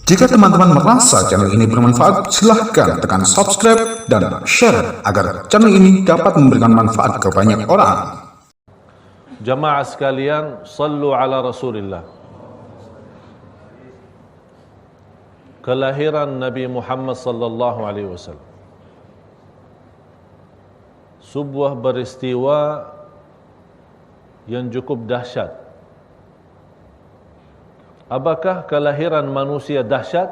Jika teman-teman merasa channel ini bermanfaat, silahkan tekan subscribe dan share agar channel ini dapat memberikan manfaat ke banyak orang. Jamaah sekalian, sallu ala Rasulillah. Kelahiran Nabi Muhammad sallallahu alaihi wasallam. Sebuah peristiwa yang cukup dahsyat. Apakah kelahiran manusia dahsyat?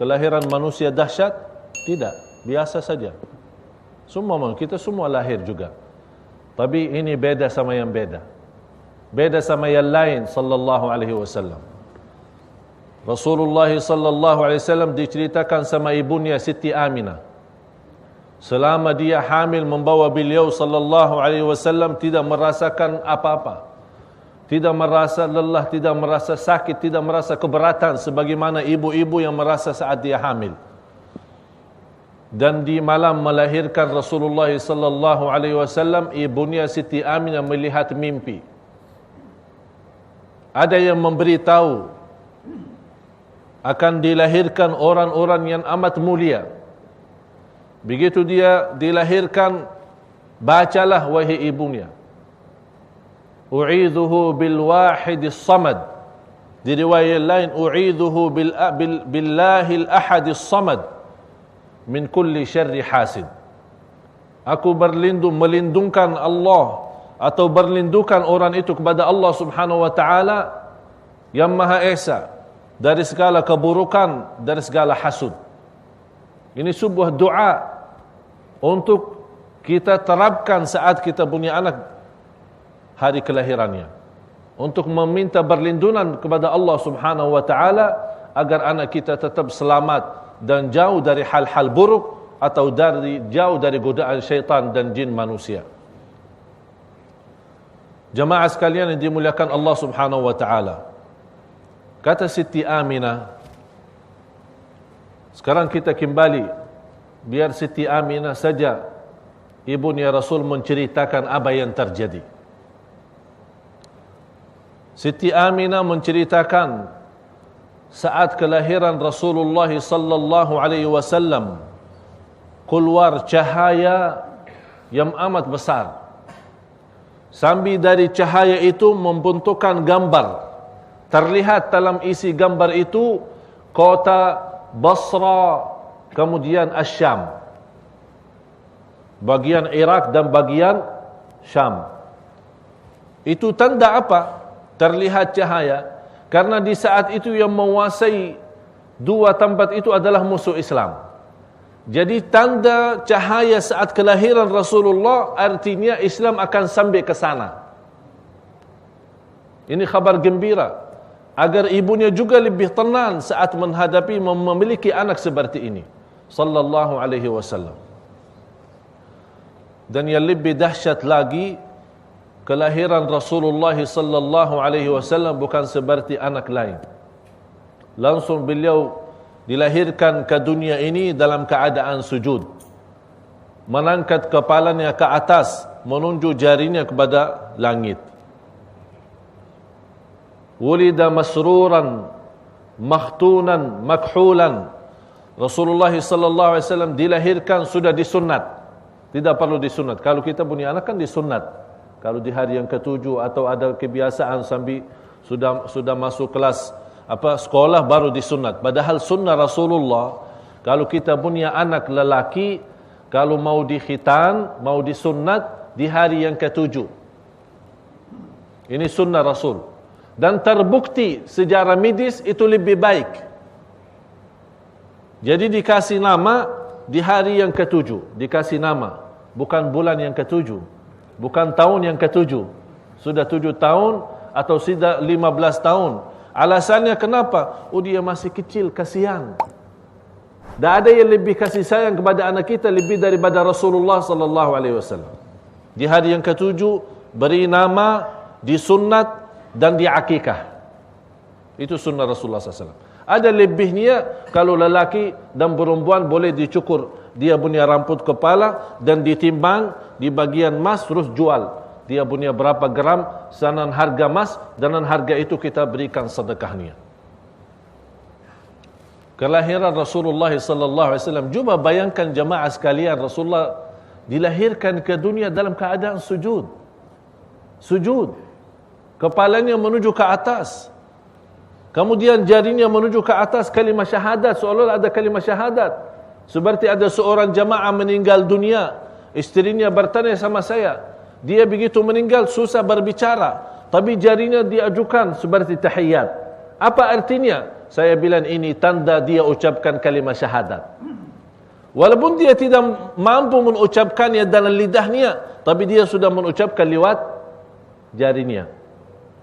Kelahiran manusia dahsyat? Tidak, biasa saja. Kita semua lahir juga. Tapi ini beda sama yang beda. Beda sama yang lain sallallahu alaihi wasallam. Rasulullah sallallahu alaihi wasallam diceritakan sama ibunya Siti Aminah. Selama dia hamil membawa beliau sallallahu alaihi wasallam tidak merasakan apa-apa. Tidak merasa lelah, tidak merasa sakit, tidak merasa keberatan sebagaimana ibu-ibu yang merasa saat dia hamil. Dan di malam melahirkan Rasulullah sallallahu alaihi wasallam, ibunya Siti Aminah melihat mimpi. Ada yang memberitahu akan dilahirkan orang-orang yang amat mulia. Begitu dia dilahirkan, bacalah wahai ibunya, u'idhuhu bil wahidis samad. Di riwayat lain, u'idhuhu billahil ahadis samad min kulli syarri hasid. Aku melindungkan Allah atau berlindungkan orang itu kepada Allah subhanahu wa ta'ala yang Maha Esa dari segala keburukan, dari segala hasud. Ini sebuah doa untuk kita terapkan saat kita punya anak hari kelahirannya, untuk meminta perlindungan kepada Allah subhanahu wa ta'ala agar anak kita tetap selamat dan jauh dari hal-hal buruk atau jauh dari godaan syaitan dan jin manusia. Jamaah sekalian yang dimuliakan Allah subhanahu wa ta'ala, kata Siti Aminah, sekarang kita kembali, biar Siti Aminah saja ibunya Rasul menceritakan apa yang terjadi. Siti Aminah menceritakan saat kelahiran Rasulullah sallallahu alaihi wasallam keluar cahaya yang amat besar. Sambil dari cahaya itu membentukkan gambar. Terlihat dalam isi gambar itu kota Basra, kemudian Asyam, bagian Iraq dan bagian Syam. Itu tanda apa? Terlihat cahaya, karena di saat itu yang menguasai dua tempat itu adalah musuh Islam. Jadi tanda cahaya saat kelahiran Rasulullah artinya Islam akan sampai ke sana. Ini kabar gembira agar ibunya juga lebih tenang saat menghadapi memiliki anak seperti ini sallallahu alaihi wasallam. Dan yang lebih dahsyat lagi, kelahiran Rasulullah sallallahu alaihi wasallam bukan seperti anak lain. Langsung beliau dilahirkan ke dunia ini dalam keadaan sujud, mengangkat kepalanya ke atas, menunjuk jarinya kepada langit. Wulida masruran makhtunan makhulan. Rasulullah sallallahu alaihi wasallam dilahirkan sudah disunat. Tidak perlu disunat. Kalau kita punya anak kan disunat. Kalau di hari yang ketujuh atau ada kebiasaan sambil sudah masuk kelas sekolah baru disunat. Padahal sunnah Rasulullah, kalau kita punya anak lelaki, kalau mau dikhitan, mau disunat di hari yang ketujuh. Ini sunnah Rasul. Dan terbukti secara medis itu lebih baik. Jadi dikasih nama di hari yang ketujuh. Dikasih nama, bukan bulan yang ketujuh, bukan tahun yang ketujuh. Sudah 7 tahun atau sudah 15 tahun. Alasannya kenapa? Dia masih kecil, kasihan. Tak ada yang lebih kasih sayang kepada anak kita lebih daripada Rasulullah sallallahu alaihi wasallam. Di hari yang ketujuh beri nama, disunat dan diakikah. Itu sunnah Rasulullah sallallahu alaihi wasallam. Ada lebihnya kalau lelaki dan perempuan boleh dicukur dia punya rambut kepala dan ditimbang di bagian mas terus jual. Dia punya berapa gram, sanan harga mas, dan harga itu kita berikan sedekahnya. kelahiran Rasulullah sallallahu alaihi wasallam. Cuba bayangkan jemaah sekalian, Rasulullah dilahirkan ke dunia dalam keadaan sujud. Sujud. Kepalanya menuju ke atas. Kemudian jarinya menuju ke atas, kalimah syahadat, seolah-olah ada kalimah syahadat. Seperti ada seorang jemaah meninggal dunia, isterinya bertanya sama saya, dia begitu meninggal susah berbicara, tapi jarinya diajukan seperti tahiyat. Apa artinya? Saya bilang ini tanda dia ucapkan kalimah syahadat. Walaupun dia tidak mampu mengucapkannya dalam lidahnya, tapi dia sudah mengucapkan lewat jarinya.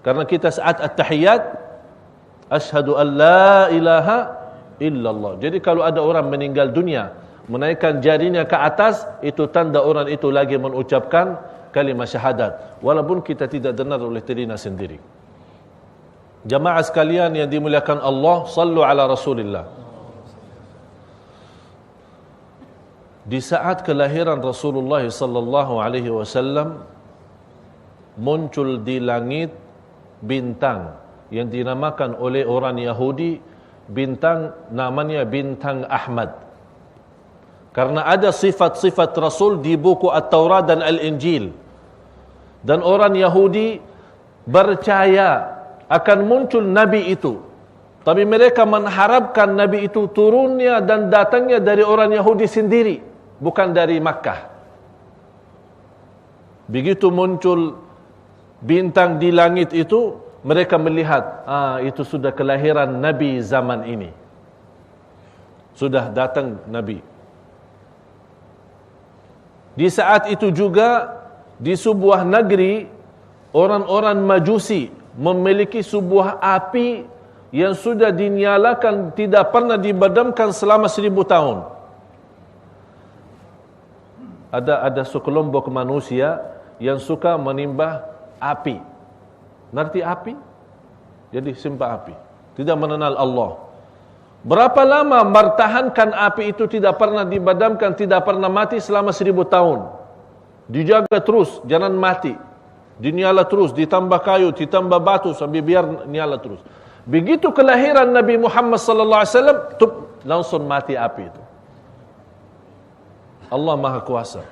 Karena kita saat at-tahiyat, asyhadu an la ilaha illallah. Jadi kalau ada orang meninggal dunia, menaikkan jarinya ke atas, itu tanda orang itu lagi mengucapkan kalimah syahadat. Walaupun kita tidak dengar oleh telinga sendiri. Jamaah sekalian yang dimuliakan Allah, sallu ala Rasulillah. Di saat kelahiran Rasulullah sallallahu alaihi wasallam, muncul di langit bintang yang dinamakan oleh orang Yahudi bintang, namanya bintang Ahmad. Karena ada sifat-sifat Rasul di buku At-Taurat dan Al-Injil. Dan orang Yahudi percaya akan muncul Nabi itu. Tapi mereka mengharapkan Nabi itu turunnya dan datangnya dari orang Yahudi sendiri, bukan dari Makkah. Begitu muncul bintang di langit itu, mereka melihat, itu sudah kelahiran Nabi zaman ini. Sudah datang Nabi. Di saat itu juga, di sebuah negeri, orang-orang Majusi memiliki sebuah api yang sudah dinyalakan, tidak pernah dibadamkan selama 1000 tahun. Ada sekelompok manusia yang suka menimbah api. Ngerti api? Jadi sembah api. Tidak mengenal Allah. Berapa lama bertahankan api itu tidak pernah dibadamkan, tidak pernah mati selama 1000 tahun. Dijaga terus, jangan mati. Dinyala terus, ditambah kayu, ditambah batu sampai biar nyala terus. Begitu kelahiran Nabi Muhammad sallallahu alaihi wasallam, langsung mati api itu. Allah Maha Kuasa.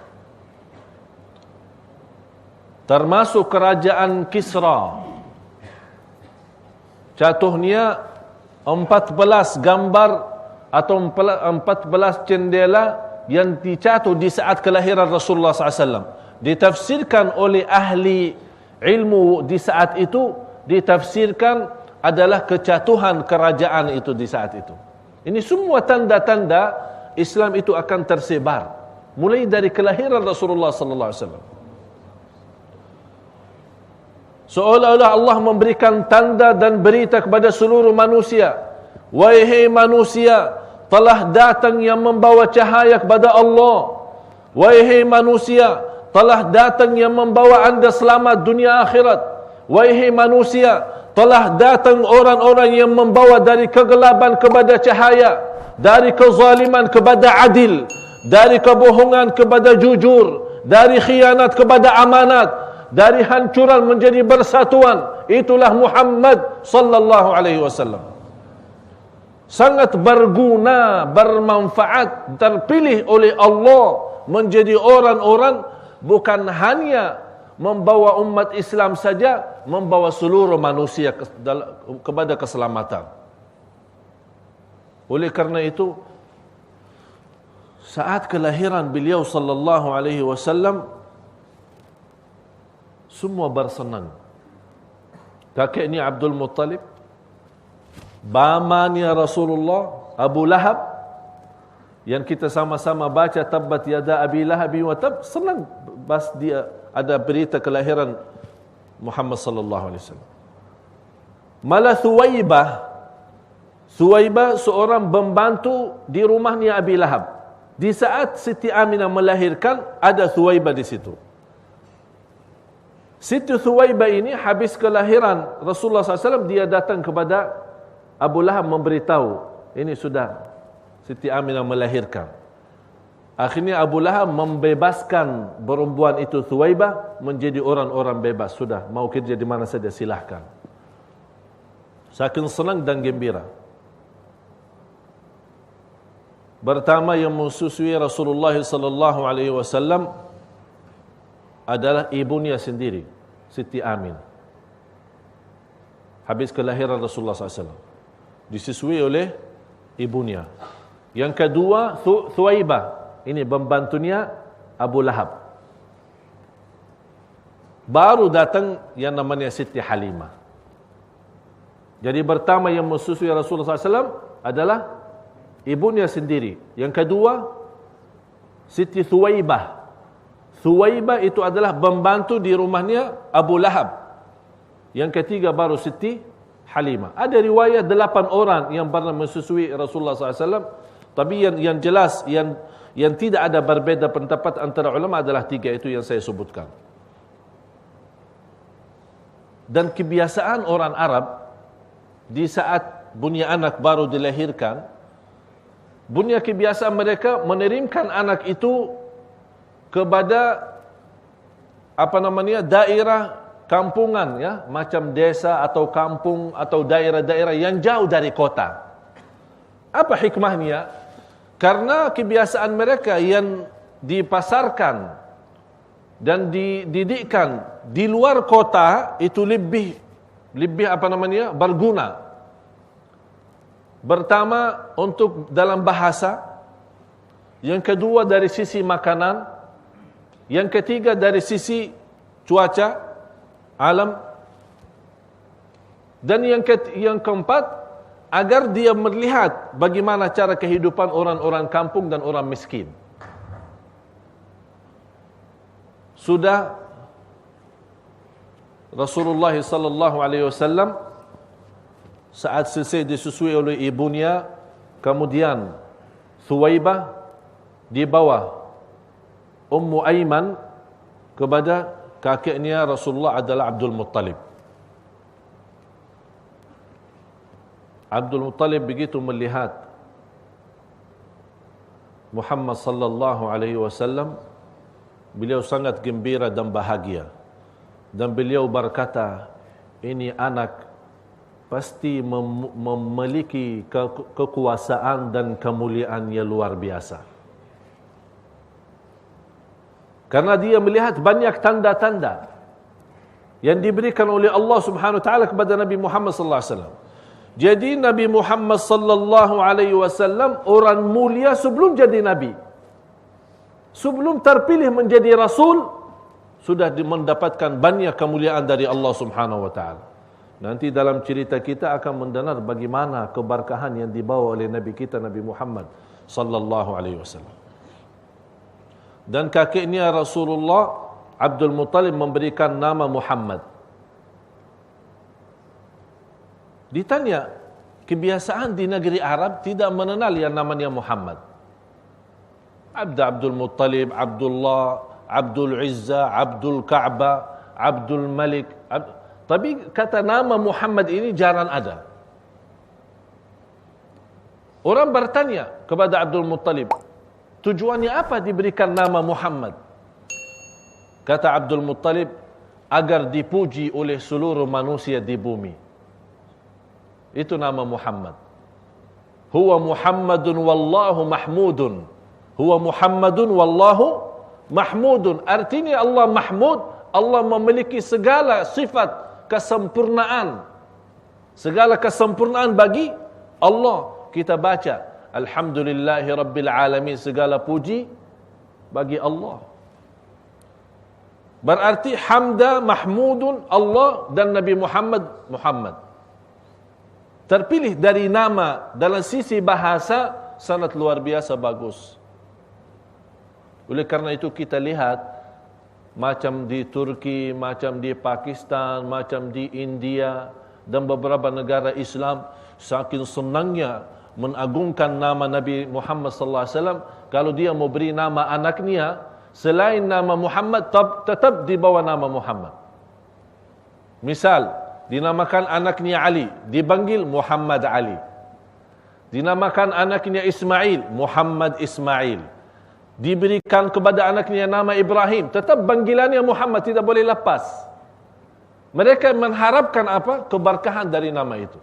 Termasuk kerajaan Kisra. Jatuhnya 14 gambar atau 14 jendela yang dicatuh di saat kelahiran Rasulullah SAW. Ditafsirkan oleh ahli ilmu di saat itu, ditafsirkan adalah kejatuhan kerajaan itu di saat itu. Ini semua tanda-tanda Islam itu akan tersebar. Mulai dari kelahiran Rasulullah SAW. Seolah-olah Allah memberikan tanda dan berita kepada seluruh manusia. Wahai manusia, telah datang yang membawa cahaya kepada Allah. Wahai manusia, telah datang yang membawa anda selamat dunia akhirat. Wahai manusia, telah datang orang-orang yang membawa dari kegelapan kepada cahaya, dari kezaliman kepada adil, dari kebohongan kepada jujur, dari khianat kepada amanat, dari hancuran menjadi bersatuan. Itulah Muhammad sallallahu alaihi wasallam. Sangat berguna, bermanfaat, terpilih oleh Allah menjadi orang-orang bukan hanya membawa umat Islam saja, membawa seluruh manusia kepada keselamatan. Oleh karena itu, saat kelahiran beliau sallallahu alaihi wasallam, semua bersenang. Kakeknya Abdul Muttalib, pamannya Rasulullah, Abu Lahab, yang kita sama-sama baca tabbat yada Abi Lahab wa tab, senang pas dia ada berita kelahiran Muhammad sallallahu alaihi wasallam. Malah Thuwaibah seorang pembantu di rumahnya Abi Lahab. Di saat Siti Aminah melahirkan, ada Thuwaibah di situ. Siti Thuwaibah ini habis kelahiran Rasulullah SAW, dia datang kepada Abu Lahab memberitahu, ini sudah Siti Aminah melahirkan. Akhirnya Abu Lahab membebaskan perempuan itu Thuwaibah menjadi orang-orang bebas. Sudah, mau kerja di mana saja silahkan. Saking senang dan gembira. Pertama yang menyusui Rasulullah sallallahu alaihi wasallam adalah ibunya sendiri, Siti Amin. Habis kelahiran Rasulullah SAW, disusui oleh ibunya. Yang kedua, Thuwaibah. Ini pembantunya Abu Lahab. Baru datang yang namanya Siti Halimah. Jadi pertama yang menyusui Rasulullah SAW adalah ibunya sendiri. Yang kedua, Siti Thuwaibah. Thuwaibah itu adalah pembantu di rumahnya Abu Lahab. Yang ketiga baru Siti Halimah. Ada riwayat 8 orang yang pernah menyusui Rasulullah SAW. Tapi yang jelas, yang tidak ada berbeza pendapat antara ulama adalah 3 itu yang saya sebutkan. Dan kebiasaan orang Arab, di saat punya anak baru dilahirkan, punya kebiasaan mereka mengirimkan anak itu kepada daerah kampungan, ya, macam desa atau kampung atau daerah-daerah yang jauh dari kota. Apa hikmahnya? Karena kebiasaan mereka yang dipasarkan dan dididikkan di luar kota itu lebih berguna. Pertama, untuk dalam bahasa. Yang kedua, dari sisi makanan. Yang ketiga, dari sisi cuaca alam. Dan yang keempat, agar dia melihat bagaimana cara kehidupan orang-orang kampung dan orang miskin. Sudah Rasulullah sallallahu alaihi wasallam saat selesai disusui oleh ibunya, kemudian Thuwaibah dibawa Ummu Aiman kepada kakeknya Rasulullah adalah Abdul Muttalib. Abdul Muttalib begitu melihat Muhammad sallallahu alaihi wasallam, beliau sangat gembira dan bahagia. Dan beliau berkata, ini anak pasti memiliki kekuasaan dan kemuliaan yang luar biasa. Karena dia melihat banyak tanda-tanda yang diberikan oleh Allah Subhanahu wa taala kepada Nabi Muhammad sallallahu alaihi wasallam. Jadi Nabi Muhammad sallallahu alaihi wasallam orang mulia sebelum jadi nabi. Sebelum terpilih menjadi rasul, sudah mendapatkan banyak kemuliaan dari Allah Subhanahu wa taala. Nanti dalam cerita kita akan mendengar bagaimana keberkahan yang dibawa oleh nabi kita Nabi Muhammad sallallahu alaihi wasallam. Dan kakeknya Rasulullah Abdul Muttalib memberikan nama Muhammad. Ditanya, kebiasaan di negeri Arab tidak mengenal yang namanya Muhammad. Abdul Muttalib, Abdullah, Abdul Izza, Abdul Ka'bah, Abdul Malik. Tapi kata nama Muhammad ini jarang ada. Orang bertanya kepada Abdul Muttalib, tujuannya apa diberikan nama Muhammad? Kata Abdul Muttalib, agar dipuji oleh seluruh manusia di bumi. Itu nama Muhammad. Huwa Muhammadun wallahu mahmudun. Huwa Muhammadun wallahu mahmudun. Artinya Allah mahmud, Allah memiliki segala sifat kesempurnaan. Segala kesempurnaan bagi Allah. Kita baca, Alhamdulillahi Rabbil Alamin, segala puji bagi Allah. Berarti hamda mahmudun Allah dan Nabi Muhammad Muhammad. Terpilih dari nama dalam sisi bahasa sangat luar biasa bagus. Oleh karena itu kita lihat macam di Turki, macam di Pakistan, macam di India dan beberapa negara Islam saking senangnya mengagungkan nama Nabi Muhammad sallallahu alaihi wasallam, kalau dia mau beri nama anaknya selain nama Muhammad tetap dibawa nama Muhammad. Misal dinamakan anaknya Ali, dipanggil Muhammad Ali. Dinamakan anaknya Ismail, Muhammad Ismail. Diberikan kepada anaknya nama Ibrahim, tetap panggilannya Muhammad, tidak boleh lepas. Mereka mengharapkan apa? Keberkahan dari nama itu.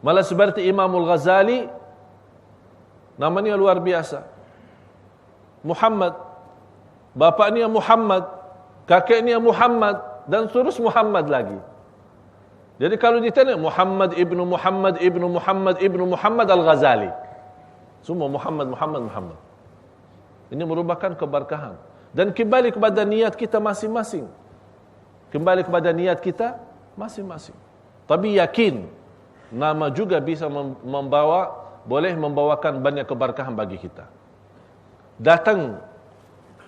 Malah seperti Imamul Ghazali, namanya luar biasa. Muhammad, bapaknya Muhammad, kakeknya Muhammad, dan terus Muhammad lagi. Jadi kalau ditanya Muhammad ibnu Muhammad ibnu Muhammad ibnu Muhammad Al-Ghazali, semua Muhammad, Muhammad, Muhammad. Ini merupakan keberkahan. Dan kembali kepada niat kita masing-masing. Kembali kepada niat kita masing-masing. Tapi yakin, nama juga bisa boleh membawakan banyak keberkahan bagi kita. Datang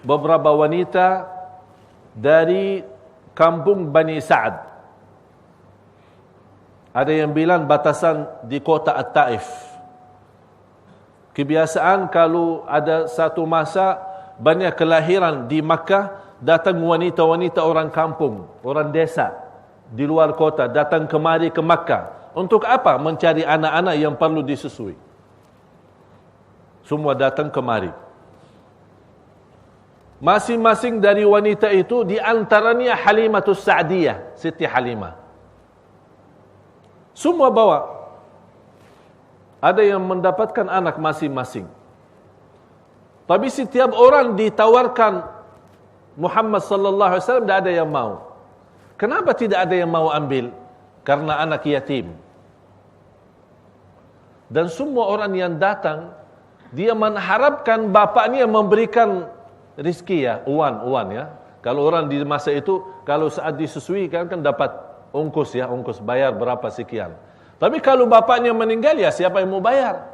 beberapa wanita dari kampung Bani Sa'ad. Ada yang bilang batasan di kota At-Taif. Kebiasaan kalau ada satu masa banyak kelahiran di Makkah, datang wanita-wanita orang kampung, orang desa di luar kota, datang kemari ke Makkah. Untuk apa? Mencari anak-anak yang perlu disusui. Semua datang kemari. Masing-masing dari wanita itu, di antaranya Halimatus Sa'diyah, Siti Halimah. Semua bawa. Ada yang mendapatkan anak masing-masing. Tapi setiap orang ditawarkan Muhammad sallallahu alaihi wasallam, tidak ada yang mau. Kenapa tidak ada yang mau ambil? Karena anak yatim. Dan semua orang yang datang, dia mengharapkan bapaknya memberikan rizki ya, uang ya. Kalau orang di masa itu, kalau saat disusui kan dapat ongkos ya, ongkos bayar berapa sekian. Tapi kalau bapaknya meninggal ya siapa yang mau bayar?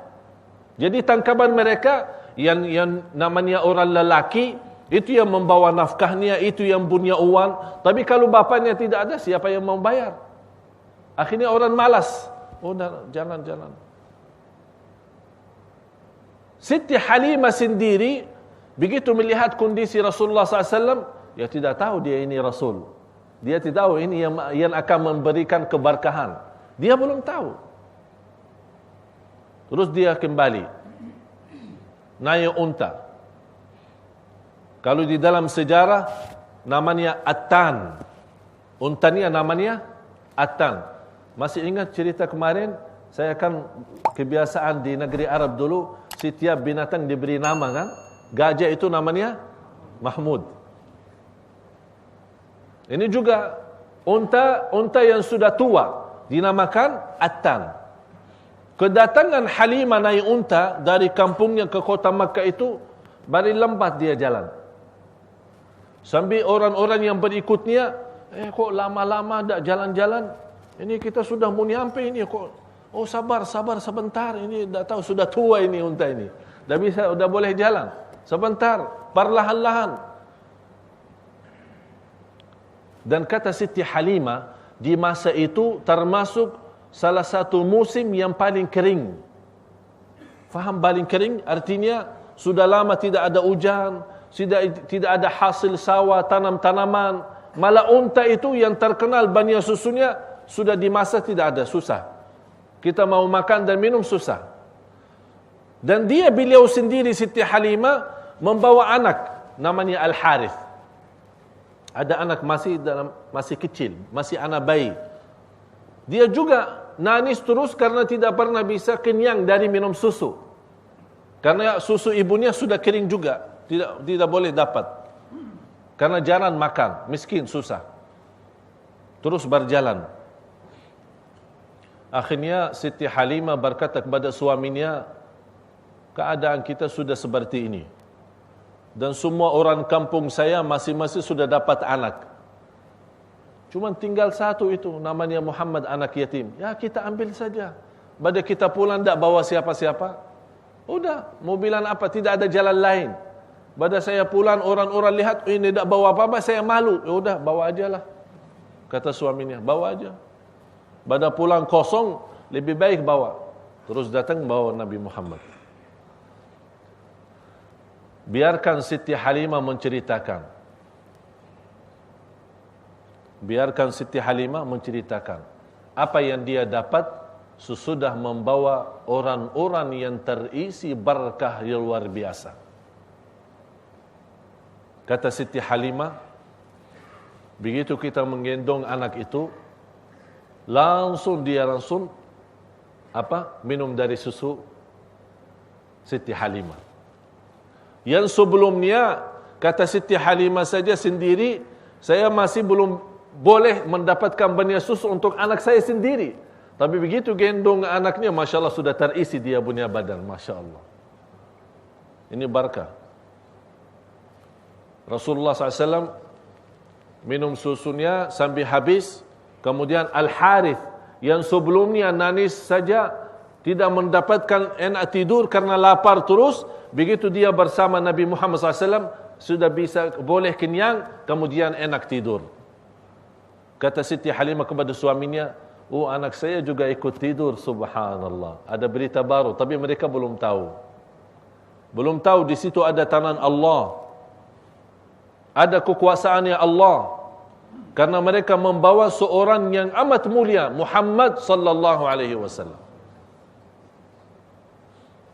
Jadi tangkapan mereka yang namanya orang lelaki itu yang membawa nafkahnya, itu yang punya uang. Tapi kalau bapaknya tidak ada, siapa yang mau bayar? Akhirnya orang malas. Udah jalan-jalan. Siti Halimah sendiri begitu melihat kondisi Rasulullah SAW, ya tidak tahu dia ini Rasul. Dia tidak tahu ini yang akan memberikan keberkahan. Dia belum tahu. Terus dia kembali naik unta. Kalau di dalam sejarah namanya Attan. Untanya namanya Attan. Masih ingat cerita kemarin? Saya kan kebiasaan di negeri Arab dulu, setiap binatang diberi nama kan? Gajah itu namanya Mahmud. Ini juga unta yang sudah tua dinamakan Attan. Kedatangan Halimah naik unta dari kampungnya ke kota Makkah itu, baru lambat dia jalan. Sambil orang-orang yang berikutnya, kok lama-lama tak jalan-jalan? Ini kita sudah mau nyampe ini kok. Oh sabar sebentar, ini tak tahu sudah tua ini unta ini. Dah bisa, sudah boleh jalan. Sebentar, perlahan-lahan. Dan kata Siti Halimah, di masa itu termasuk salah satu musim yang paling kering. Faham paling kering? Artinya sudah lama tidak ada hujan, tidak ada hasil sawah, tanam-tanaman. Malah unta itu yang terkenal banyak susunya, sudah di masa tidak ada, susah. Kita mau makan dan minum susah. Dan beliau sendiri Siti Halimah membawa anak namanya Al-Harith. Ada anak masih kecil, masih anak bayi. Dia juga nangis terus karena tidak pernah bisa kenyang dari minum susu. Karena susu ibunya sudah kering juga, tidak boleh dapat. Karena jarang makan, miskin, susah. Terus berjalan. Akhirnya Siti Halimah berkata kepada suaminya, keadaan kita sudah seperti ini. Dan semua orang kampung saya masing-masing sudah dapat anak. Cuma tinggal satu itu, namanya Muhammad, anak yatim. Ya kita ambil saja. Pada kita pulang tak bawa siapa-siapa. Udah, mau bilang apa? Tidak ada jalan lain. Pada saya pulang, orang-orang lihat, ini tak bawa apa-apa, saya malu. Ya udah, bawa aja lah. Kata suaminya, bawa aja. Pada pulang kosong, lebih baik bawa. Terus datang bawa Nabi Muhammad. Biarkan Siti Halimah menceritakan. Biarkan Siti Halimah menceritakan apa yang dia dapat sesudah membawa orang-orang yang terisi berkah yang luar biasa. Kata Siti Halimah, begitu kita menggendong anak itu, langsung minum dari susu Siti Halimah. Yang sebelumnya, kata Siti Halimah saja sendiri, saya masih belum boleh mendapatkan banyak susu untuk anak saya sendiri. Tapi begitu gendong anaknya, Masya Allah sudah terisi dia punya badan. Masya Allah. Ini barakah. Rasulullah SAW minum susunya sampai habis. Kemudian Al-Harith yang sebelumnya nangis saja, tidak mendapatkan enak tidur karena lapar terus. Begitu dia bersama Nabi Muhammad SAW, sudah bisa boleh kenyang, kemudian enak tidur. Kata Siti Halimah kepada suaminya, oh anak saya juga ikut tidur, subhanallah. Ada berita baru, tapi mereka belum tahu. Belum tahu di situ ada tangan Allah. Ada kekuasaannya Allah. Karena mereka membawa seorang yang amat mulia, Muhammad sallallahu alaihi wasallam.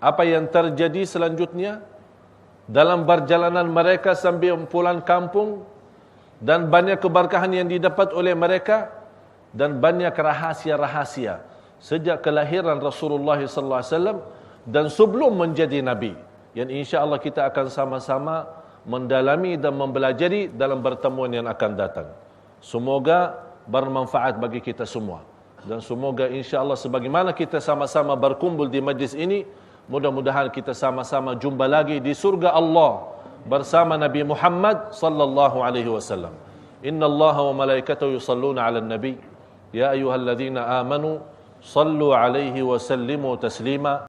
Apa yang terjadi selanjutnya? Dalam perjalanan mereka sambil pulang kampung, dan banyak keberkahan yang didapat oleh mereka, dan banyak rahasia-rahasia sejak kelahiran Rasulullah sallallahu alaihi wasallam dan sebelum menjadi nabi, yang insya-Allah kita akan sama-sama mendalami dan mempelajari dalam pertemuan yang akan datang. Semoga bermanfaat bagi kita semua, dan semoga insya-Allah sebagaimana kita sama-sama berkumpul di majlis ini, mudah-mudahan kita sama-sama jumpa lagi di surga Allah bersama Nabi Muhammad sallallahu alaihi wasallam. Innallaha wa malaikatahu yusalluna 'alan nabi ya ayyuhalladzina amanu sallu alaihi wa sallimu taslima.